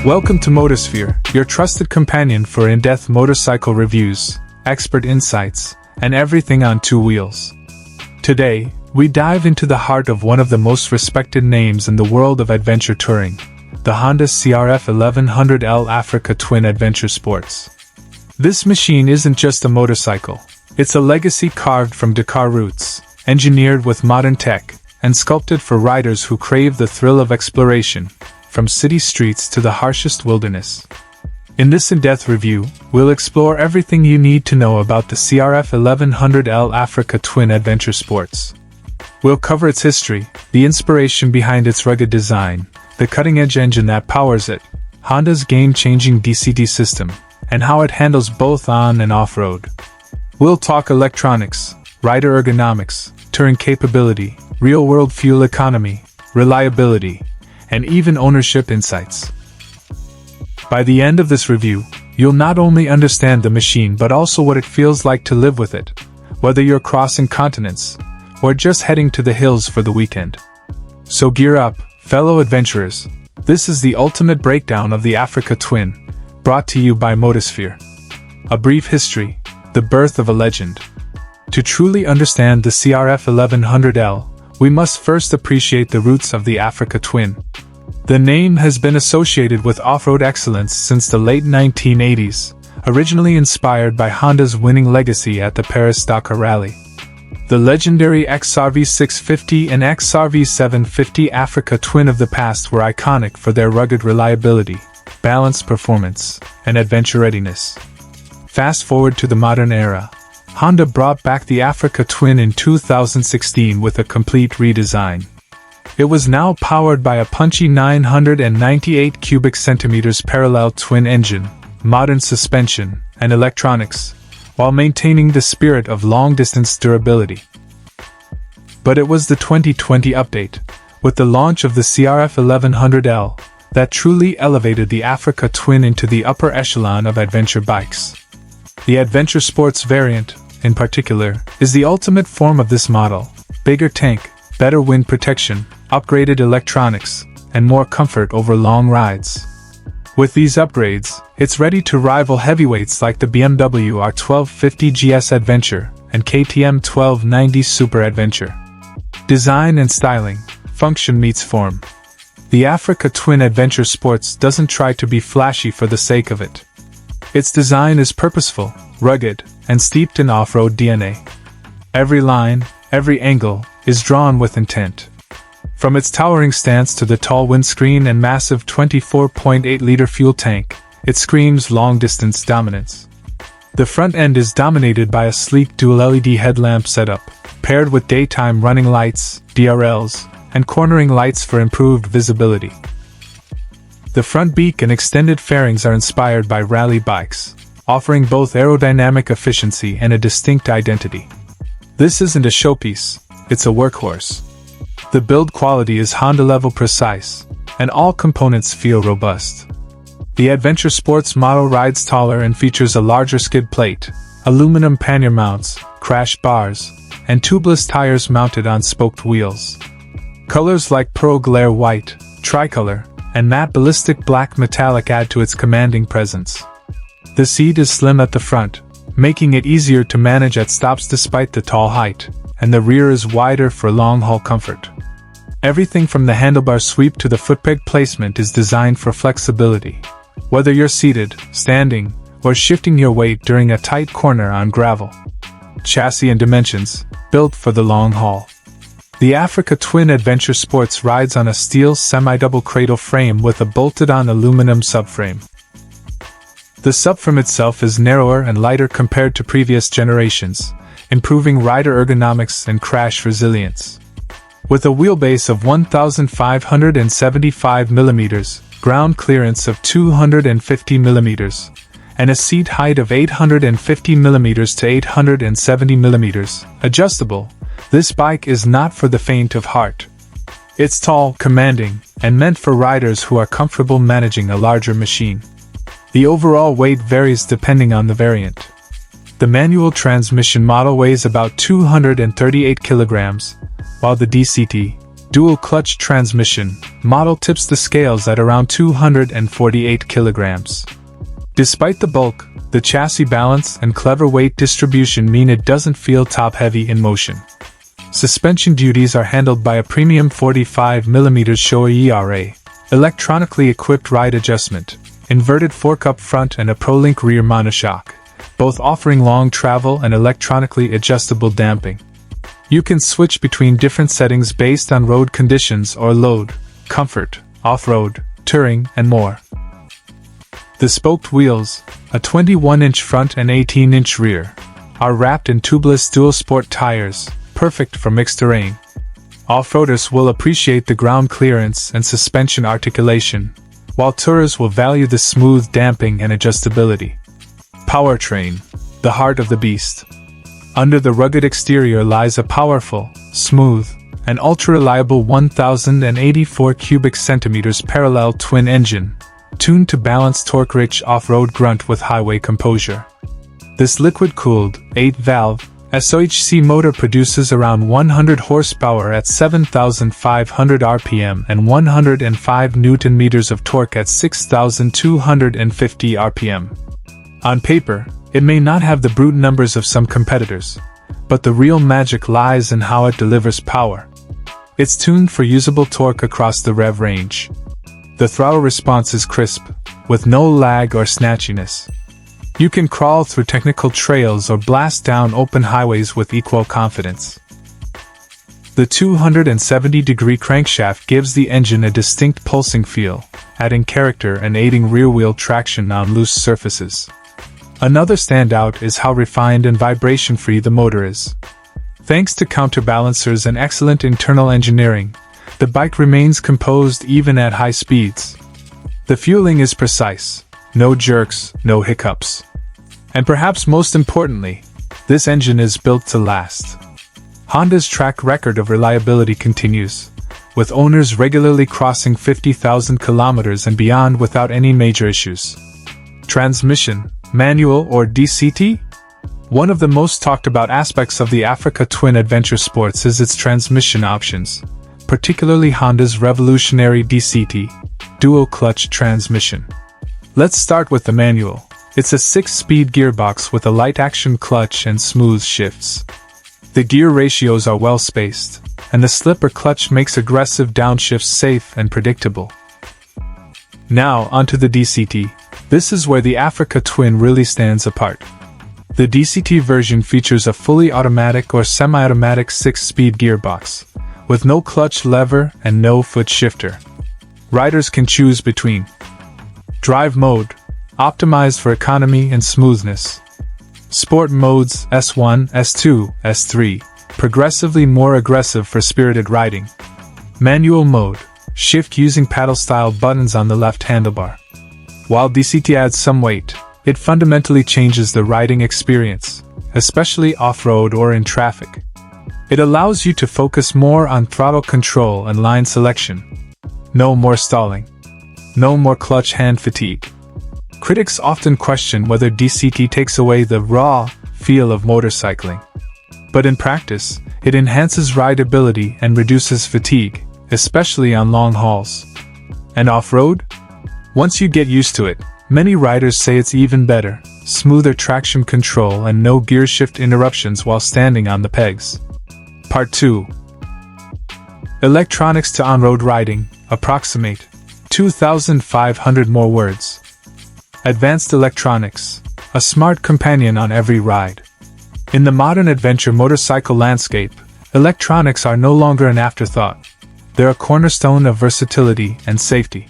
Welcome to Motosphere, your trusted companion for in-depth motorcycle reviews, expert insights, and everything on two wheels. Today, we dive into the heart of one of the most respected names in the world of adventure touring, the Honda CRF 1100L Africa Twin Adventure Sports. This machine isn't just a motorcycle, it's a legacy carved from Dakar roots, engineered with modern tech, and sculpted for riders who crave the thrill of exploration, from city streets to the harshest wilderness. In this in-depth review, we'll explore everything you need to know about the CRF 1100L Africa Twin Adventure Sports. We'll cover its history, the inspiration behind its rugged design, the cutting-edge engine that powers it, Honda's game-changing DCT system, and how it handles both on and off-road. We'll talk electronics, rider ergonomics, touring capability, real-world fuel economy, reliability, and even ownership insights. By the end of this review, you'll not only understand the machine but also what it feels like to live with it, whether you're crossing continents or just heading to the hills for the weekend. So gear up, fellow adventurers. This is the ultimate breakdown of the Africa Twin, brought to you by Motosphere. A brief history, the birth of a legend. To truly understand the CRF 1100L, we must first appreciate the roots of the Africa Twin. The name has been associated with off-road excellence since the late 1980s, originally inspired by Honda's winning legacy at the Paris-Dakar Rally. The legendary XRV 650 and XRV 750 Africa Twin of the past were iconic for their rugged reliability, balanced performance, and adventure readiness. Fast forward to the modern era, Honda brought back the Africa Twin in 2016 with a complete redesign. It was now powered by a punchy 998 cubic centimeters parallel twin engine, modern suspension, and electronics, while maintaining the spirit of long-distance durability. But it was the 2020 update, with the launch of the CRF 1100L, that truly elevated the Africa Twin into the upper echelon of adventure bikes. The Adventure Sports variant, in particular, is the ultimate form of this model: bigger tank, better wind protection, upgraded electronics, and more comfort over long rides. With these upgrades, it's ready to rival heavyweights like the BMW R1250 GS Adventure and KTM 1290 Super Adventure. Design and styling, function meets form. The Africa Twin Adventure Sports doesn't try to be flashy for the sake of it. Its design is purposeful, rugged, and steeped in off-road DNA. Every line, every angle, is drawn with intent. From its towering stance to the tall windscreen and massive 24.8-liter fuel tank, it screams long-distance dominance. The front end is dominated by a sleek dual-LED headlamp setup, paired with daytime running lights, DRLs, and cornering lights for improved visibility. The front beak and extended fairings are inspired by rally bikes, offering both aerodynamic efficiency and a distinct identity. This isn't a showpiece, it's a workhorse. The build quality is Honda-level precise, and all components feel robust. The Adventure Sports model rides taller and features a larger skid plate, aluminum pannier mounts, crash bars, and tubeless tires mounted on spoked wheels. Colors like pearl glare white, tricolor, and matte ballistic black metallic add to its commanding presence. The seat is slim at the front, making it easier to manage at stops despite the tall height, and the rear is wider for long-haul comfort. Everything from the handlebar sweep to the footpeg placement is designed for flexibility, whether you're seated, standing, or shifting your weight during a tight corner on gravel. Chassis and dimensions, built for the long haul. The Africa Twin Adventure Sports rides on a steel semi-double cradle frame with a bolted-on aluminum subframe. The subframe itself is narrower and lighter compared to previous generations, improving rider ergonomics and crash resilience. With a wheelbase of 1,575 mm, ground clearance of 250 mm, and a seat height of 850 mm to 870 mm, adjustable, this bike is not for the faint of heart. It's tall, commanding, and meant for riders who are comfortable managing a larger machine. The overall weight varies depending on the variant. The manual transmission model weighs about 238 kilograms, while the DCT, dual-clutch transmission, model tips the scales at around 248 kilograms. Despite the bulk, the chassis balance and clever weight distribution mean it doesn't feel top-heavy in motion. Suspension duties are handled by a premium 45mm Shoei ERA, electronically equipped ride adjustment, inverted fork-up front and a ProLink rear monoshock, both offering long travel and electronically adjustable damping. You can switch between different settings based on road conditions or load, comfort, off-road, touring, and more. The spoked wheels, a 21-inch front and 18-inch rear, are wrapped in tubeless dual-sport tires, perfect for mixed terrain. Off-roaders will appreciate the ground clearance and suspension articulation, while tourers will value the smooth damping and adjustability. Powertrain, the heart of the beast. Under the rugged exterior lies a powerful, smooth, and ultra-reliable 1,084 cubic centimeters parallel twin engine, tuned to balance torque-rich off-road grunt with highway composure. This liquid-cooled, 8-valve, SOHC motor produces around 100 horsepower at 7,500 RPM and 105 Nm of torque at 6,250 RPM. On paper, it may not have the brute numbers of some competitors, but the real magic lies in how it delivers power. It's tuned for usable torque across the rev range. The throttle response is crisp, with no lag or snatchiness. You can crawl through technical trails or blast down open highways with equal confidence. The 270-degree crankshaft gives the engine a distinct pulsing feel, adding character and aiding rear-wheel traction on loose surfaces. Another standout is how refined and vibration-free the motor is. Thanks to counterbalancers and excellent internal engineering, the bike remains composed even at high speeds. The fueling is precise. No jerks, no hiccups. And perhaps most importantly, this engine is built to last. Honda's track record of reliability continues, with owners regularly crossing 50,000 kilometers and beyond without any major issues. Transmission, manual or DCT? One of the most talked about aspects of the Africa Twin Adventure Sports is its transmission options, particularly Honda's revolutionary DCT, dual-clutch transmission. Let's start with the manual. It's a 6-speed gearbox with a light-action clutch and smooth shifts. The gear ratios are well-spaced, and the slipper clutch makes aggressive downshifts safe and predictable. Now, onto the DCT. This is where the Africa Twin really stands apart. The DCT version features a fully automatic or semi-automatic 6-speed gearbox, with no clutch lever and no foot shifter. Riders can choose between Drive mode, optimized for economy and smoothness. Sport modes S1, S2, S3, progressively more aggressive for spirited riding. Manual mode, shift using paddle-style buttons on the left handlebar. While DCT adds some weight, it fundamentally changes the riding experience, especially off-road or in traffic. It allows you to focus more on throttle control and line selection. No more stalling. No more clutch hand fatigue. Critics often question whether DCT takes away the raw feel of motorcycling. But in practice, it enhances rideability and reduces fatigue, especially on long hauls. And off-road? Once you get used to it, many riders say it's even better, smoother traction control and no gear shift interruptions while standing on the pegs. Part 2. Electronics to on-road riding, approximate 2,500 more words. Advanced electronics, a smart companion on every ride. In the modern adventure motorcycle landscape, electronics are no longer an afterthought. They're a cornerstone of versatility and safety.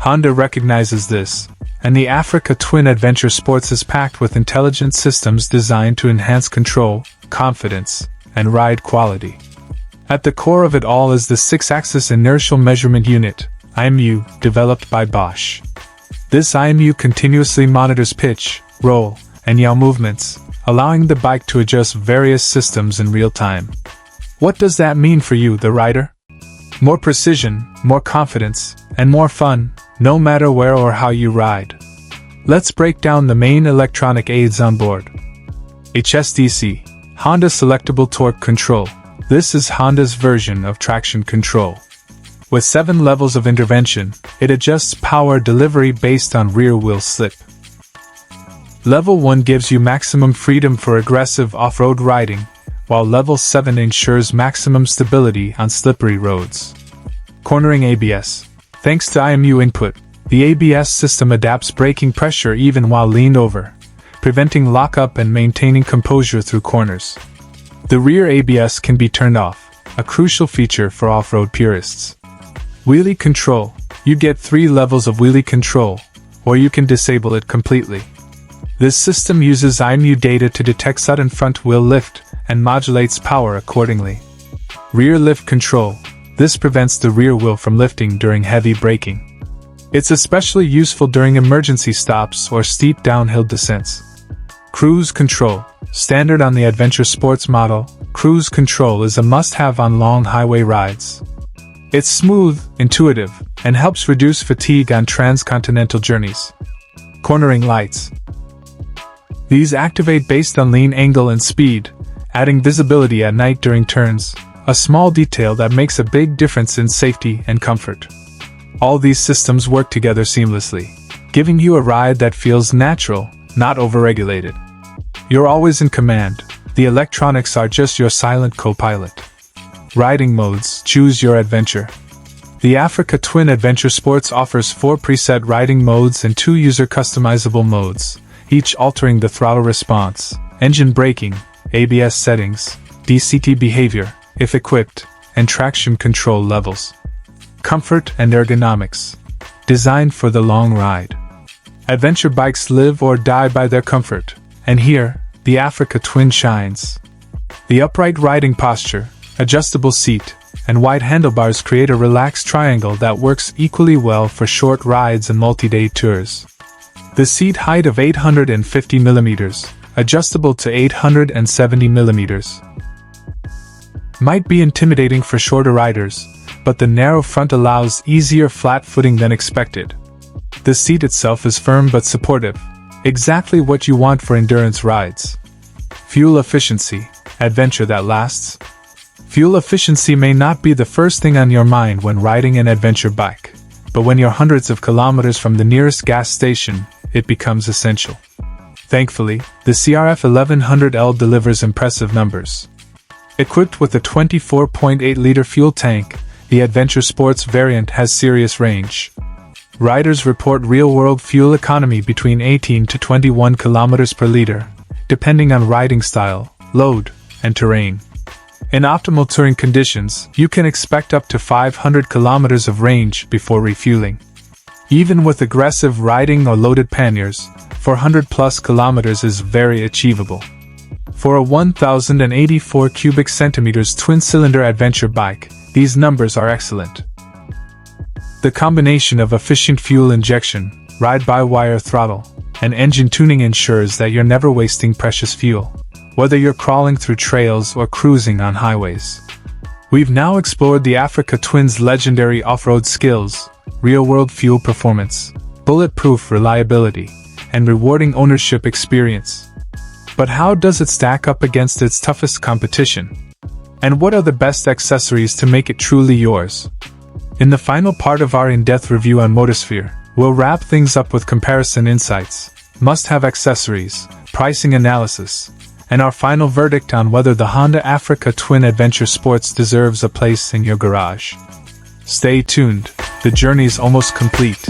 Honda recognizes this, and the Africa Twin Adventure Sports is packed with intelligent systems designed to enhance control, confidence, and ride quality. At the core of it all is the 6-axis inertial measurement unit, IMU, developed by Bosch. This IMU continuously monitors pitch, roll, and yaw movements, allowing the bike to adjust various systems in real time. What does that mean for you, the rider? More precision, more confidence, and more fun, no matter where or how you ride. Let's break down the main electronic aids on board. HSDC, Honda Selectable Torque Control, This is Honda's version of traction control. With 7 levels of intervention, it adjusts power delivery based on rear wheel slip. Level 1 gives you maximum freedom for aggressive off-road riding, while Level 7 ensures maximum stability on slippery roads. Cornering ABS. Thanks to IMU input, the ABS system adapts braking pressure even while leaned over, preventing lockup and maintaining composure through corners. The rear ABS can be turned off, a crucial feature for off-road purists. Wheelie control. You get 3 levels of wheelie control, or you can disable it completely. This system uses IMU data to detect sudden front wheel lift and modulates power accordingly. Rear lift control. This prevents the rear wheel from lifting during heavy braking. It's especially useful during emergency stops or steep downhill descents. Cruise control. Standard on the Adventure Sports model, cruise control is a must-have on long highway rides. It's smooth, intuitive, and helps reduce fatigue on transcontinental journeys. Cornering lights. These activate based on lean angle and speed, adding visibility at night during turns, a small detail that makes a big difference in safety and comfort. All these systems work together seamlessly, giving you a ride that feels natural, not overregulated. You're always in command. The electronics are just your silent co-pilot. Riding modes. Choose your adventure. The Africa Twin Adventure Sports offers 4 preset riding modes and 2 user customizable modes, each altering the throttle response, engine braking, ABS settings, DCT behavior, if equipped, and traction control levels. Comfort and ergonomics. Designed for the long ride. Adventure bikes live or die by their comfort, and here, the Africa Twin shines. The upright riding posture, adjustable seat, and wide handlebars create a relaxed triangle that works equally well for short rides and multi-day tours. The seat height of 850 mm, adjustable to 870 mm. Might be intimidating for shorter riders, but the narrow front allows easier flat footing than expected. The seat itself is firm but supportive, exactly what you want for endurance rides. Fuel efficiency, adventure that lasts. Fuel efficiency may not be the first thing on your mind when riding an adventure bike, but when you're hundreds of kilometers from the nearest gas station, it becomes essential. Thankfully, the CRF 1100L delivers impressive numbers. Equipped with a 24.8-liter fuel tank, the Adventure Sports variant has serious range. Riders report real-world fuel economy between 18 to 21 km per liter, depending on riding style, load, and terrain. In optimal touring conditions, you can expect up to 500 km of range before refueling. Even with aggressive riding or loaded panniers, 400+ kilometers is very achievable. For a 1,084 cubic centimeters twin-cylinder adventure bike, these numbers are excellent. The combination of efficient fuel injection, ride-by-wire throttle, and engine tuning ensures that you're never wasting precious fuel, whether you're crawling through trails or cruising on highways. We've now explored the Africa Twin's legendary off-road skills, real-world fuel performance, bulletproof reliability, and rewarding ownership experience. But how does it stack up against its toughest competition? And what are the best accessories to make it truly yours? In the final part of our in-depth review on Motosphere, we'll wrap things up with comparison insights, must-have accessories, pricing analysis, and our final verdict on whether the Honda Africa Twin Adventure Sports deserves a place in your garage. Stay tuned, the journey's almost complete.